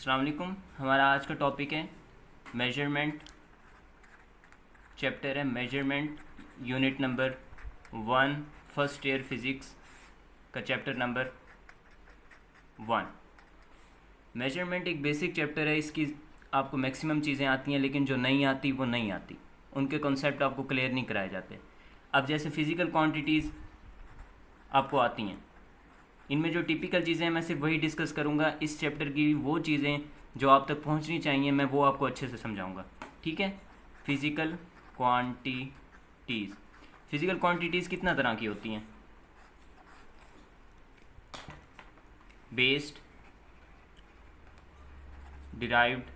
अस्सलाम वालेकुम। हमारा आज का टॉपिक है मेजरमेंट। चैप्टर है measurement, unit number 1, first year physics का चैप्टर नंबर 1। मेजरमेंट एक बेसिक चैप्टर है। इसकी आपको मैक्सिमम चीज़ें आती हैं, लेकिन जो नहीं आती वो नहीं आती, उनके कॉन्सेप्ट आपको क्लियर नहीं कराए जाते। अब जैसे फ़िज़िकल क्वांटिटीज़ आपको आती हैं, इनमें जो टिपिकल चीज़ें हैं मैं सिर्फ वही डिस्कस करूँगा। इस चैप्टर की वो चीज़ें जो आप तक पहुँचनी चाहिए मैं वो आपको अच्छे से समझाऊँगा, ठीक है। फिज़िकल क्वांटिटीज़, फिज़िकल क्वांटिटीज़ कितना तरह की होती हैं? बेस्ड, डिराइव्ड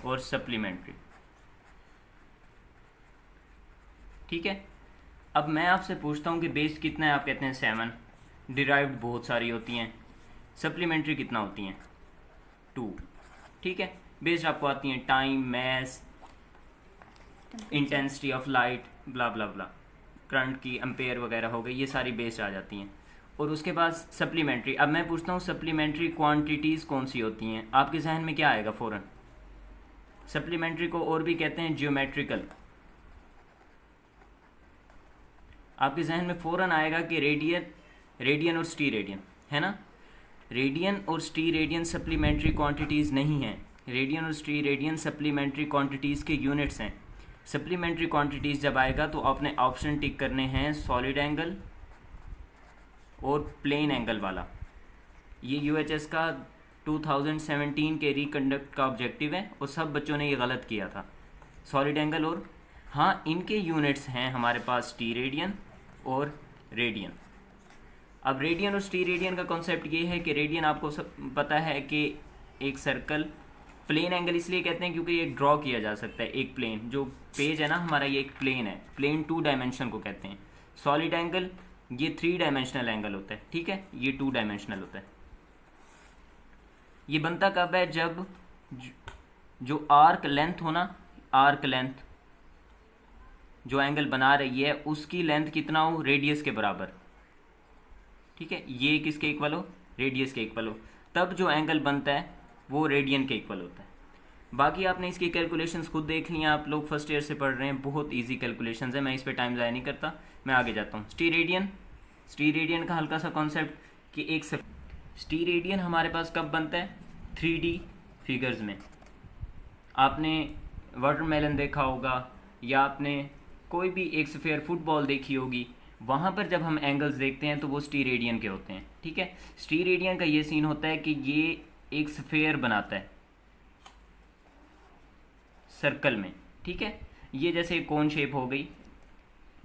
और सप्लीमेंट्री, ठीक है। अब मैं आपसे पूछता हूँ कि बेस्ड कितना है, आप कहते हैं 7। डिराइव्ड बहुत सारी होती हैं, सप्लीमेंट्री कितना होती हैं? 2, ठीक है। बेस्ड आपको आती हैं time, mass, intensity of light, blah blah blah, current की एम्पेयर वगैरह हो गई, ये सारी बेस्ड आ जाती हैं। और उसके बाद सप्लीमेंट्री। अब मैं पूछता हूँ सप्लीमेंट्री क्वांटिटीज़ कौन सी होती हैं? आपके जहन में क्या आएगा फ़ौरन? सप्लीमेंट्री को और भी कहते हैं जियोमेट्रिकल। आपके जहन में फ़ौरन आएगा कि रेडियन और स्टी रेडियन, है ना। रेडियन और स्टी रेडियन सप्लीमेंट्री क्वांटिटीज़ नहीं हैं। रेडियन और स्टी रेडियन सप्लीमेंट्री क्वांटिटीज़ के यूनिट्स हैं। सप्लीमेंट्री क्वांटिटीज़ जब आएगा तो आपने ऑप्शन टिक करने हैं सॉलिड एंगल और प्लेन एंगल वाला। ये यूएचएस का 2017 के रिकंडक्ट का ऑब्जेक्टिव है और सब बच्चों ने ये गलत किया था। सॉलिड एंगल और, हाँ, इनके यूनिट्स हैं हमारे पास टी रेडियन और रेडियन। अब रेडियन और स्टी रेडियन का कॉन्सेप्ट ये है कि रेडियन आपको सब पता है कि एक सर्कल, प्लेन एंगल इसलिए कहते हैं क्योंकि ये ड्रॉ किया जा सकता है। एक प्लेन, जो पेज है ना हमारा, ये एक प्लेन है। प्लेन 2 डायमेंशन को कहते हैं। सॉलिड एंगल ये 3 डायमेंशनल एंगल होता है, ठीक है। ये 2 डायमेंशनल होता है। ये बनता कब है? जब जो आर्क लेंथ हो ना, आर्क लेंथ जो एंगल बना रही है उसकी लेंथ कितना हो? रेडियस के बराबर, ठीक है। ये किसके इक्वल हो? रेडियस के इक्वल हो, तब जो एंगल बनता है वो रेडियन के इक्वल होता है। बाकी आपने इसकी कैलकुलेशंस खुद देख ली हैं, आप लोग फर्स्ट ईयर से पढ़ रहे हैं, बहुत इजी कैलकुलेशंस है, मैं इस पे टाइम ज़ाया नहीं करता, मैं आगे जाता हूँ। स्टी रेडियन का हल्का सा कॉन्सेप्ट कि एक स्टी रेडियन हमारे पास कब बनता है? 3D फिगर्स में। आपने वाटरमेलन देखा होगा या आपने कोई भी एक स्फीयर फुटबॉल देखी होगी, वहाँ पर जब हम एंगल्स देखते हैं तो वो स्टी रेडियन के होते हैं, ठीक है। स्टी रेडियन का ये सीन होता है कि ये एक स्फीयर बनाता है सर्कल में, ठीक है। ये जैसे कोन शेप हो गई।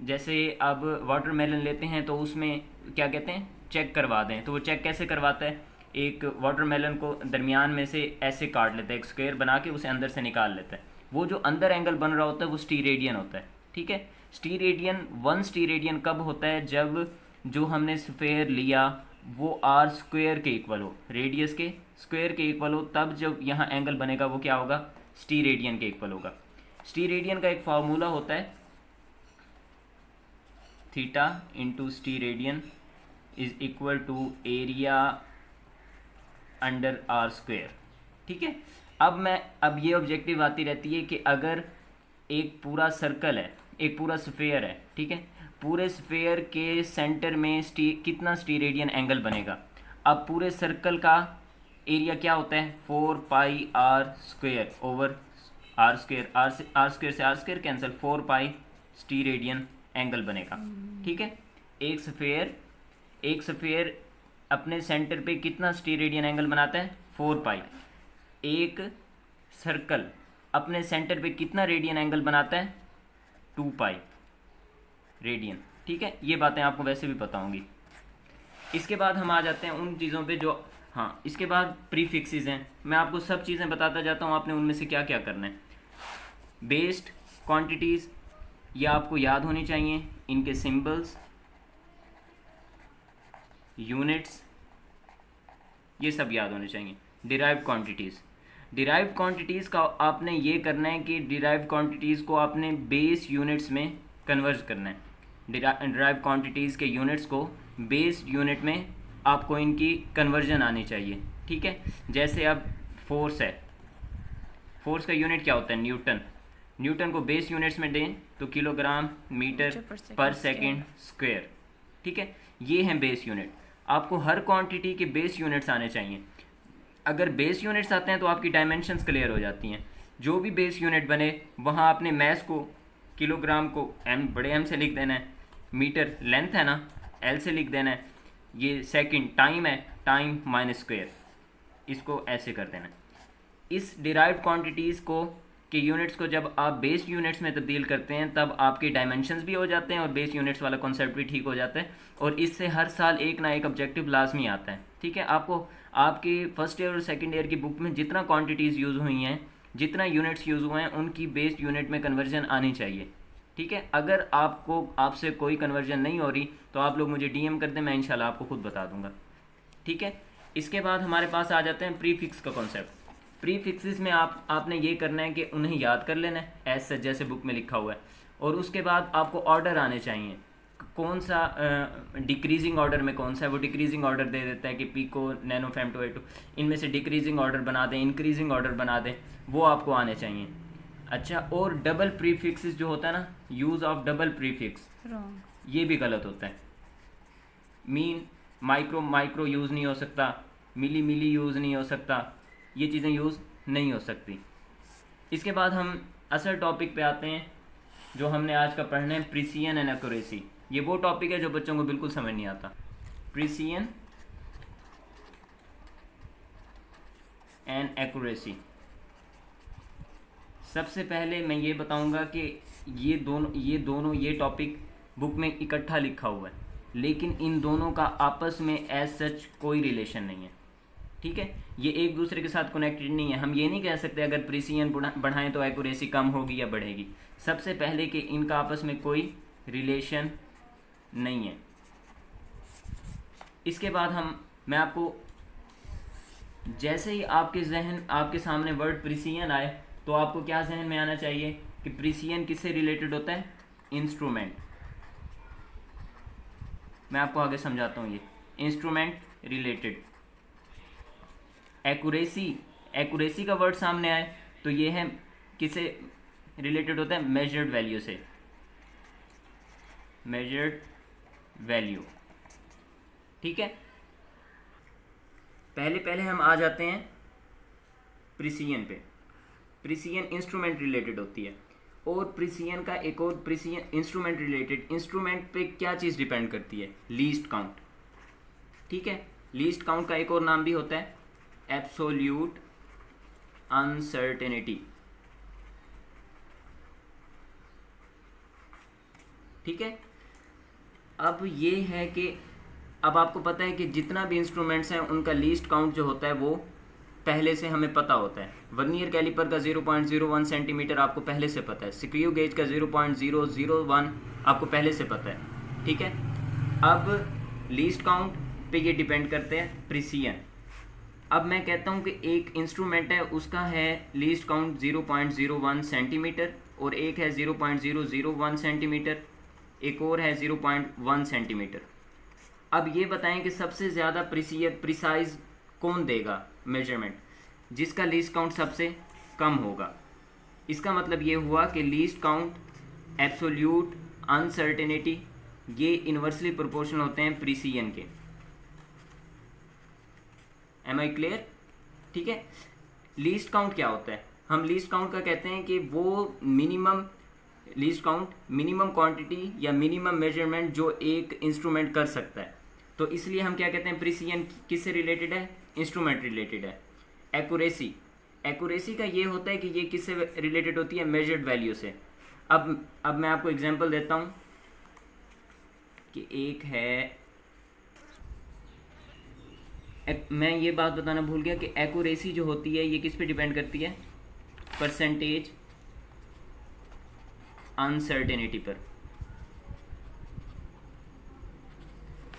जैसे अब वाटरमेलन लेते हैं तो उसमें क्या कहते हैं? चेक करवा दें, तो वो चेक कैसे करवाता है? एक वाटरमेलन को दरमियान में से ऐसे काट लेता है, एक स्क्वायर बना के उसे अंदर से निकाल लेता है। वो जो अंदर एंगल बन रहा होता है वो स्टी रेडियन होता है, ठीक है। स्टी रेडियन कब होता है? जब जो हमने स्फीयर लिया वो आर स्क्वायर के इक्वल हो, रेडियस के स्क्वायर के इक्वल हो, तब जब यहाँ एंगल बनेगा वो क्या होगा? स्टी रेडियन के इक्वल होगा। स्टी रेडियन का एक फार्मूला होता है, थीटा इंटू स्टी radian is equal to area under R square, ठीक है। अब ये ऑब्जेक्टिव आती रहती है कि अगर एक पूरा सर्कल है, एक पूरा स्फीयर है, ठीक है, पूरे स्फीयर के सेंटर में कितना स्टी रेडियन एंगल बनेगा? अब पूरे सर्कल का एरिया क्या होता है? 4 pi R square over R square. R square से R square cancel, 4 pi steradian angle बनेगा, ठीक है। एक स्फीयर अपने सेंटर पे कितना स्टी रेडियन एंगल बनाता है? 4 पाई। एक सर्कल अपने सेंटर पे कितना रेडियन एंगल बनाता है? 2 पाई रेडियन, ठीक है। ये बातें आपको वैसे भी पता होंगी। इसके बाद हम आ जाते हैं उन चीज़ों पे जो, हाँ, इसके बाद प्रीफिक्सेस हैं। मैं आपको सब चीज़ें बताता जाता हूँ, आपने उनमें से क्या क्या करना है। बेस्ड क्वांटिटीज़ ये आपको याद होनी चाहिए, इनके सिंबल्स, यूनिट्स, ये सब याद होने चाहिए। डिराइव्ड क्वांटिटीज़ का आपने ये करना है कि डिराइव्ड क्वांटिटीज़ को आपने बेस यूनिट्स में कन्वर्ट करना है। डिराइव्ड क्वांटिटीज़ के यूनिट्स को बेस यूनिट में आपको इनकी कन्वर्जन आनी चाहिए, ठीक है। जैसे अब फोर्स है, फोर्स का यूनिट क्या होता है, न्यूटन। न्यूटन को बेस यूनिट्स में दें तो किलोग्राम मीटर पर सेकेंड स्क्वायर, ठीक है। ये हैं बेस यूनिट। आपको हर क्वांटिटी के बेस यूनिट्स आने चाहिए। अगर बेस यूनिट्स आते हैं तो आपकी डायमेंशंस क्लियर हो जाती हैं। जो भी बेस यूनिट बने वहाँ आपने मैस को, किलोग्राम को एम, बड़े एम से लिख देना है, मीटर लेंथ है ना, एल से लिख देना है, ये सेकंड टाइम है, टाइम माइनस स्क्वायर, इसको ऐसे कर देना है। इस डिराइव्ड क्वांटिटीज़ को के यूनिट्स को जब आप बेस यूनिट्स में तब्दील करते हैं तब आपके डायमेंशंस भी हो जाते हैं और बेस यूनिट्स वाला कॉन्सेप्ट भी ठीक हो जाता है, और इससे हर साल एक ना एक ऑब्जेक्टिव लाजमी आता है, ठीक है। आपको आपके फर्स्ट ईयर और सेकंड ईयर की बुक में जितना क्वांटिटीज़ यूज़ हुई हैं, जितना यूनिट्स यूज़ हुए हैं, उनकी बेस यूनिट में कन्वर्जन आनी चाहिए, ठीक है। अगर आपसे कोई कन्वर्जन नहीं हो रही तो आप लोग मुझे डीएम कर दें, मैं इंशाल्लाह आपको खुद बता दूंगा, ठीक है। इसके बाद हमारे पास आ जाते हैं प्रीफिक्स का कॉन्सेप्ट। प्रीफिक्सेस में आपने ये करना है कि उन्हें याद कर लेना है एज सच, जैसे बुक में लिखा हुआ है, और उसके बाद आपको ऑर्डर आने चाहिए। कौन सा डिक्रीजिंग ऑर्डर में कौन सा है, वो डिक्रीजिंग ऑर्डर दे देता है कि पिको, नैनो, फेम2, A2, इनमें से डिक्रीजिंग ऑर्डर बना दें, इंक्रीजिंग ऑर्डर बना दें, वो आपको आने चाहिए। अच्छा, और डबल प्रीफिक्सेस जो होता है ना, यूज़ ऑफ डबल प्रीफिक्स, ये भी गलत होता है। मीन माइक्रो माइक्रो यूज़ नहीं हो सकता, मिली मिली यूज़ नहीं हो सकता, ये चीज़ें यूज़ नहीं हो सकती। इसके बाद हम असल टॉपिक पे आते हैं जो हमने आज का पढ़ना है, प्रिसिजन एंड एक्यूरेसी। ये वो टॉपिक है जो बच्चों को बिल्कुल समझ नहीं आता। Precision and accuracy. सबसे पहले मैं ये बताऊंगा कि ये टॉपिक बुक में इकट्ठा लिखा हुआ है, लेकिन इन दोनों का आपस में एज सच कोई रिलेशन नहीं है, ठीक है। ये एक दूसरे के साथ कनेक्टेड नहीं है। हम ये नहीं कह सकते अगर प्रिसिजन बढ़ाएं तो एक्यूरेसी कम होगी या बढ़ेगी। सबसे पहले कि इनका आपस में कोई रिलेशन नहीं है। इसके बाद मैं आपको, जैसे ही आपके सामने वर्ड प्रिसिजन आए तो आपको क्या जहन में आना चाहिए कि प्रिसिजन किससे रिलेटेड होता है, इंस्ट्रूमेंट। मैं आपको आगे समझाता हूँ, ये इंस्ट्रूमेंट रिलेटेड। एक्यूरेसी का वर्ड सामने आए तो ये है किससे रिलेटेड होता है, मेजर्ड वैल्यू से, मेजर्ड वैल्यू, ठीक है। पहले हम आ जाते हैं प्रिसिजन पे। प्रिसिजन इंस्ट्रूमेंट रिलेटेड होती है, और प्रिसिजन का एक और प्रिसिजन इंस्ट्रूमेंट रिलेटेड, इंस्ट्रूमेंट पे क्या चीज़ डिपेंड करती है, लीस्ट काउंट, ठीक है। लीस्ट काउंट का एक और नाम भी होता है एब्सोल्यूट अनसर्टेनिटी, ठीक है। अब ये है कि अब आपको पता है कि जितना भी इंस्ट्रूमेंट्स हैं उनका लीस्ट काउंट जो होता है वो पहले से हमें पता होता है। वर्नियर कैलिपर का 0.01 सेंटीमीटर आपको पहले से पता है, स्क्रू गेज का 0.001 आपको पहले से पता है, ठीक है। अब लीस्ट काउंट पे ये डिपेंड करते हैं प्रिसिजन। अब मैं कहता हूँ कि एक इंस्ट्रूमेंट है उसका है लीस्ट काउंट 0.01 सेंटीमीटर, और एक है 0.001 सेंटीमीटर, एक और है 0.1 सेंटीमीटर। अब ये बताएं कि सबसे ज़्यादा प्रिसाइज कौन देगा मेजरमेंट, जिसका लीस्ट काउंट सबसे कम होगा। इसका मतलब ये हुआ कि लीस्ट काउंट, एब्सोल्यूट अनसर्टेनिटी, ये इन्वर्सली प्रोपोर्शनल होते हैं प्रिसिजन के। एम आई क्लियर, ठीक है। लीस्ट काउंट क्या होता है, हम लीस्ट काउंट का कहते हैं कि वो minimum least count, minimum quantity या मिनिमम मेजरमेंट जो एक इंस्ट्रूमेंट कर सकता है। तो इसलिए हम क्या कहते हैं, प्रिसिजन किससे रिलेटेड है, इंस्ट्रूमेंट रिलेटेड है। एक्यूरेसी का ये होता है कि ये किससे रिलेटेड होती है, मेजर्ड वैल्यू से। अब मैं आपको एग्जांपल देता हूँ कि एक है, मैं ये बात बताना भूल गया कि एक्यूरेसी जो होती है ये किस पे डिपेंड करती है, परसेंटेज अनसर्टेनिटी पर।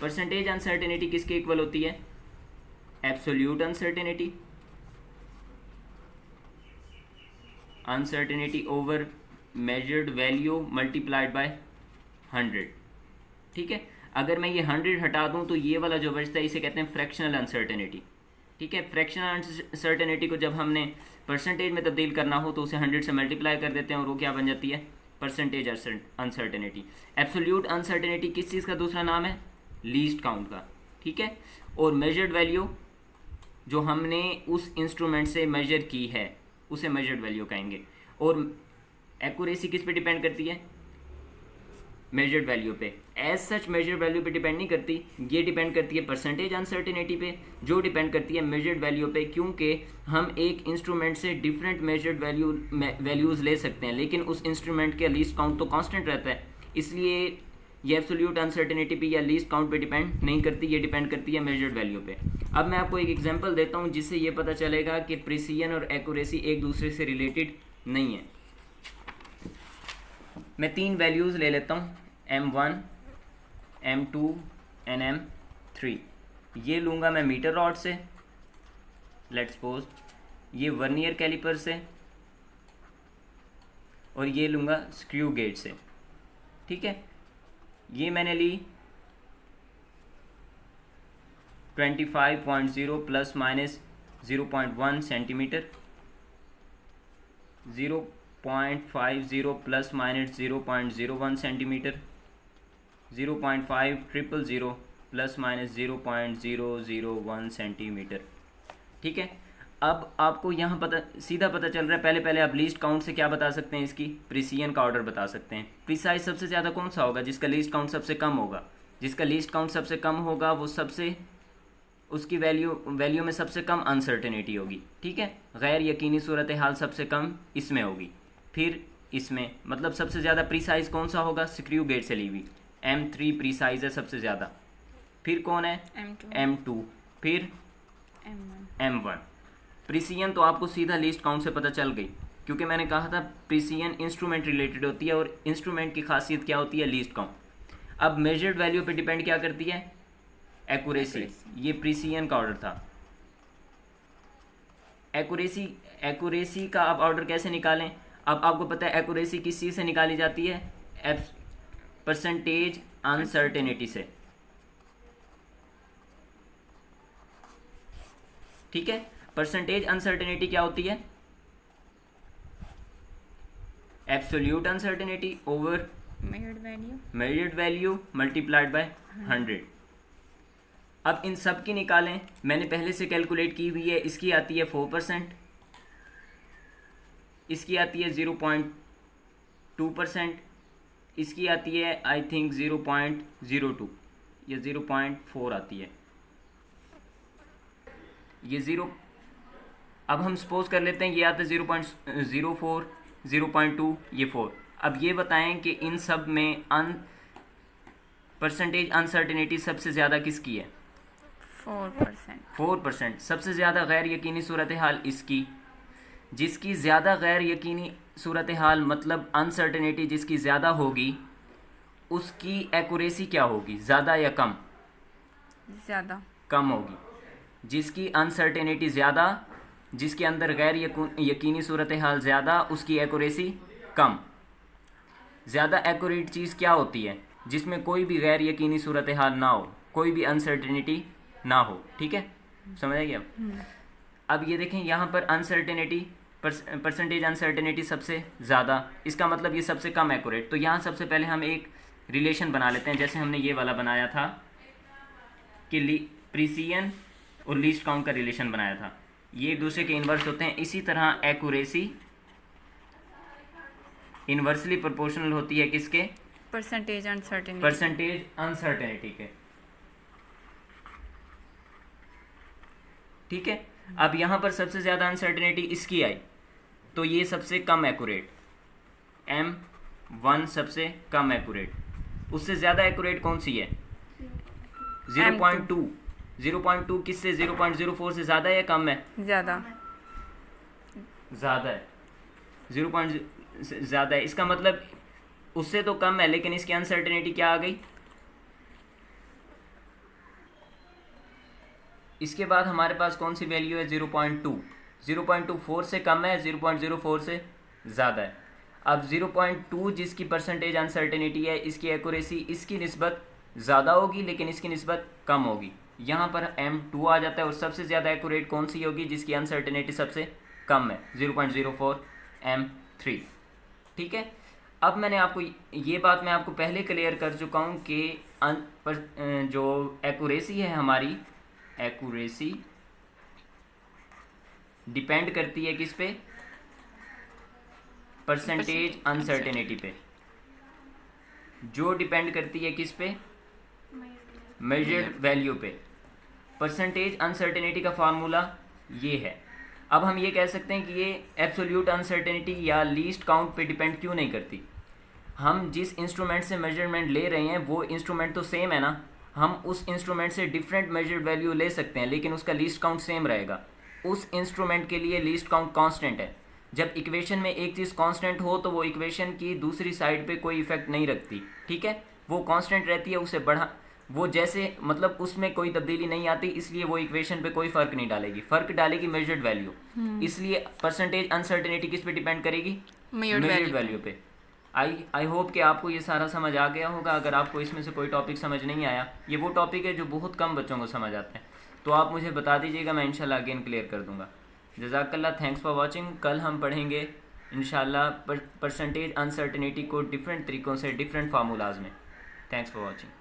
परसेंटेज अनसर्टेनिटी किसके इक्वल होती है, absolute uncertainty, uncertainty over measured value multiplied by 100, ठीक है। अगर मैं ये 100 हटा दूँ तो ये वाला जो बचता है इसे कहते हैं फ्रैक्शनल अनसर्टेनिटी। ठीक है, फ्रैक्शनल अनसर्टेनिटी को जब हमने परसेंटेज में तब्दील करना हो तो उसे 100 से मल्टीप्लाई कर देते हैं और वो क्या बन जाती है, परसेंटेज अनसर्टेनिटी। एब्सोल्यूट अनसर्टेनिटी किस चीज़ का दूसरा नाम है, लीस्ट काउंट का। ठीक है, और मेजर्ड वैल्यू जो हमने उस इंस्ट्रूमेंट से मेजर की है उसे मेजर्ड वैल्यू कहेंगे। और एक्यूरेसी किस पे डिपेंड करती है, मेजर्ड वैल्यू पे। एज सच मेजर्ड वैल्यू पे डिपेंड नहीं करती, ये डिपेंड करती है परसेंटेज अनसर्टेनिटी पे, जो डिपेंड करती है मेजर्ड वैल्यू पे, क्योंकि हम एक इंस्ट्रूमेंट से डिफरेंट मेजर्ड वैल्यूज़ ले सकते हैं लेकिन उस इंस्ट्रूमेंट का लीस्ट काउंट तो कांस्टेंट रहता है, इसलिए ये एब्सोल्यूट अनसर्टेनिटी पे या लीस्ट काउंट पे डिपेंड नहीं करती, ये डिपेंड करती है मेजर्ड वैल्यू पे। अब मैं आपको एक एग्जांपल देता हूँ जिससे ये पता चलेगा कि प्रिसीजन और एक्यूरेसी एक दूसरे से रिलेटेड नहीं है। मैं 3 वैल्यूज़ ले लेता हूँ, M1, M2 एंड M3। ये लूँगा मैं मीटर रॉड से, लेट्स सपोज, ये वर्नियर कैलिपर से, और ये लूँगा स्क्रू गेज से। ठीक है, ये मैंने ली 25.0 plus minus 0.1 centimetre, 0.50 plus minus 0.01 centimetre, 0.5000 plus minus 0.001 centimetre. ठीक है, अब आपको यहाँ सीधा पता चल रहा है। पहले आप लीस्ट काउंट से क्या बता सकते हैं, इसकी प्रिसीजन का ऑर्डर बता सकते हैं। प्रिसाइज सबसे ज़्यादा कौन सा होगा, जिसका लीस्ट काउंट सबसे कम होगा। जिसका लीस्ट काउंट सबसे कम होगा वो सबसे, उसकी वैल्यू में सबसे कम अनसर्टेनिटी होगी। ठीक है, गैर यकीनी सूरत हाल सबसे कम इसमें होगी, फिर इसमें, मतलब सबसे ज़्यादा प्रीसाइज कौन सा होगा, स्क्रू गेट से ली हुई M3 प्रीसाइज है सबसे ज़्यादा, फिर कौन है M2, फिर M1। प्रिसीजन तो आपको सीधा लीस्ट काउंट से पता चल गई, क्योंकि मैंने कहा था प्रिसीजन इंस्ट्रूमेंट रिलेटेड होती है और इंस्ट्रूमेंट की खासियत क्या होती है, लीस्ट काउंट। अब मेजर्ड वैल्यू पे डिपेंड क्या करती है, एक्यूरेसी। ये प्रिसीजन का ऑर्डर था। एक्यूरेसी का आप ऑर्डर कैसे निकालें, अब आपको पता है एक्यूरेसी किस चीज़ से निकाली जाती है, परसेंटेज अनसर्टेनिटी से। ठीक है, परसेंटेज अनसर्टेनिटी क्या होती है, absolute uncertainty over measured value multiplied by 100। अब इन सब की निकालें, मैंने पहले से कैलकुलेट की हुई है। इसकी आती है 4%, इसकी आती है 0.2%, इसकी आती है आई थिंक 0.02 या 0.4 आती है, ये 0। अब हम सपोज कर लेते हैं ये आता है 0.04, 0.2, ये 4। अब ये बताएं कि इन सब में परसेंटेज अनसर्टेनिटी सबसे ज़्यादा किसकी है, 4%। सबसे ज़्यादा गैर यकीनी सूरत हाल इसकी, जिसकी ज़्यादा गैर यकीनी सूरत हाल मतलब अनसर्टेनिटी जिसकी ज़्यादा होगी उसकी एक्यूरेसी क्या होगी, ज़्यादा या कम, ज़्यादा, कम होगी। जिसकी अनसर्टेनिटी ज़्यादा, जिसके अंदर गैर यकीनी सूरत हाल ज़्यादा, उसकी एक्यूरेसी कम। ज़्यादा एक्यूरेट चीज़ क्या होती है, जिसमें कोई भी गैर यकीनी सूरत हाल ना हो, कोई भी अनसर्टेनिटी ना हो। ठीक है, समझ आइए अब ये देखें यहाँ पर अनसर्टेनिटी, परसेंटेज अनसर्टेनिटी सबसे ज़्यादा, इसका मतलब ये सबसे कम एक्यूरेट। तो यहाँ सबसे पहले हम एक रिलेशन बना लेते हैं, जैसे हमने ये वाला बनाया था कि प्रिसीजन और लीस्ट काउंट का रिलेशन बनाया था, ये एक दूसरे के इन्वर्स होते हैं। इसी तरह एक्यूरेसी इन्वर्सली प्रोपोर्शनल होती है किसके, परसेंटेज अनसर्टेनिटी के। ठीक है, अब यहाँ पर सबसे ज़्यादा अनसर्टेनिटी इसकी आई, तो ये सबसे कम एक्यूरेट, M1 सबसे कम एक्यूरेट। उससे ज़्यादा एक्यूरेट कौन सी है, 0.2। 0.2 किससे, 0.04 से ज़्यादा या कम है, ज़्यादा है, 0. ज़्यादा है। इसका मतलब उससे तो कम है लेकिन इसकी अनसर्टेनिटी क्या आ गई। इसके बाद हमारे पास कौन सी वैल्यू है, 0.2। 0.24 से कम है, 0.04 से ज़्यादा है। अब 0.2 जिसकी परसेंटेज अनसर्टेनिटी है, इसकी एक्यूरेसी इसकी निस्बत ज़्यादा होगी लेकिन इसकी निस्बत कम होगी। यहाँ पर M2 आ जाता है और सबसे ज़्यादा एक्यूरेट कौन सी होगी जिसकी अनसर्टेनिटी सबसे कम है, 0.04 M3। ठीक है, अब मैंने आपको ये बात मैं आपको पहले क्लियर कर चुका हूँ कि जो एक्यूरेसी है हमारी, एक्यूरेसी डिपेंड करती है किस पे, परसेंटेज अनसर्टेनिटी पे। जो डिपेंड करती है किस पे, मेजर्ड वैल्यू पे। परसेंटेज अनसर्टेनिटी का फार्मूला ये है। अब हम ये कह सकते हैं कि ये एब्सोल्यूट अनसर्टेनिटी या लीस्ट काउंट पे डिपेंड क्यों नहीं करती। हम जिस इंस्ट्रूमेंट से मेजरमेंट ले रहे हैं वो इंस्ट्रूमेंट तो सेम है ना, हम उस इंस्ट्रूमेंट से डिफरेंट मेजर्ड वैल्यू ले सकते हैं लेकिन उसका लीस्ट काउंट सेम रहेगा। उस इंस्ट्रूमेंट के लिए लीस्ट काउंट कांस्टेंट है। जब इक्वेशन में एक चीज़ कांस्टेंट हो तो वो इक्वेशन की दूसरी साइड पे कोई इफेक्ट नहीं रखती। ठीक है, वो कांस्टेंट रहती है, उसे बढ़ा वो जैसे मतलब उसमें कोई तब्दीली नहीं आती, इसलिए वो इक्वेशन पे कोई फ़र्क नहीं डालेगी, फ़र्क डालेगी मेजर्ड वैल्यू। इसलिए परसेंटेज अनसर्टेनिटी किस पे डिपेंड करेगी, मेजर्ड वैल्यू पे। आई होप कि आपको ये सारा समझ आ गया होगा। अगर आपको इसमें से कोई टॉपिक समझ नहीं आया, ये वो टॉपिक है जो बहुत कम बच्चों को समझ आते हैं, तो आप मुझे बता दीजिएगा, मैं इंशाल्लाह अगेन क्लियर कर दूंगा। जज़ाकल्लाह, थैंक्स फॉर वाचिंग। कल हम पढ़ेंगे इंशाल्लाह परसेंटेज अनसर्टेनिटी को डिफरेंट तरीक़ों से, डिफरेंट फार्मूलाज में। Thanks for watching.